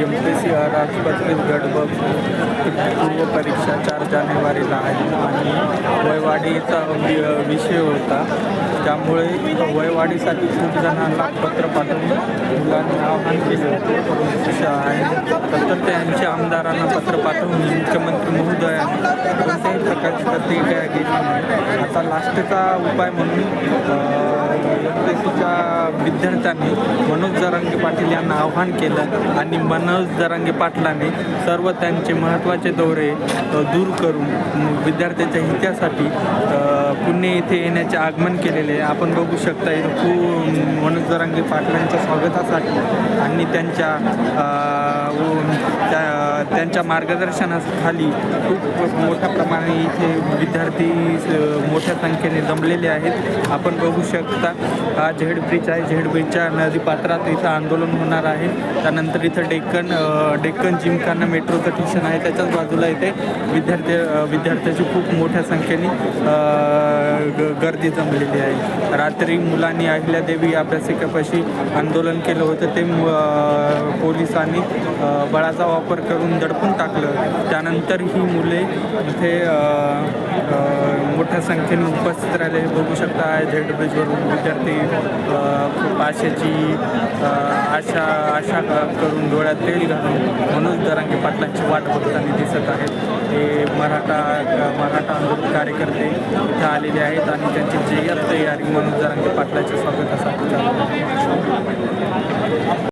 MPSC राष्ट्रपती गट ब पूर्व परीक्षा 4 जानेवारीला आहे आणि वयवाढीचा विषय होता. त्यामुळे वयवाढीसाठी खूप जणांना पत्र पाठवून मुलांनी आवाहन केले होते. तर त्यांच्या आमदारांना पत्र पाठवून मुख्यमंत्री महोदयांनी कोणत्याही प्रकारची प्रतिक्रिया केली नाही. आता लास्टचा उपाय म्हणून MPSCच्या विद्यार्थ्यांनी मनोज जरांगे पाटील यांना आवाहन केलं आणि मनोज जरांगे पाटलांनी सर्व त्यांचे महत्त्वाचे दौरे दूर करून विद्यार्थ्यांच्या हितासाठी पुणे येथे येण्याचे आगमन केलेले आहे. आपण बघू शकता मनोज जरांगे पाटलांच्या स्वागतासाठी आणि त्यांच्या मार्गदर्शनाखाली खूप मोठ्या प्रमाणे इथे विद्यार्थी मोठ्या संख्येने जमलेले आहेत. आपण बघू शकता हा झेड ब्रिज आहे. झेड ब्रिजच्या नदीपात्रात इथं आंदोलन होणार आहे. त्यानंतर इथं डेक्कन जिमखाना मेट्रोचं स्टेशन आहे. त्याच्याच बाजूला इथे विद्यार्थ्याची खूप मोठ्या संख्येने गर्दी जमलेली आहे. रात्री मुलांनी अहिल्यादेवी अभ्यासिकेपाशी आंदोलन केलं होतं. ते पोलिसांनी बळाचा वापर करून दडपून टाकलं. त्यानंतर ही मुले इथे मोठ्या संख्येने उपस्थित राहिले. बघू शकता झेड ब्रिजवरून विद्यार्थी आशेची आशा करून डोळ्यात तेल घालून मनोज जरांगे पाटलांची वाट बघताना दिसत आहेत. हे मराठा आंदोलन कार्यकर्ते इथे आलेले आहेत आणि त्यांची जय्यत तयारी मनोज जरांगे पाटलाच्या स्वागतासाठी चालू आहे.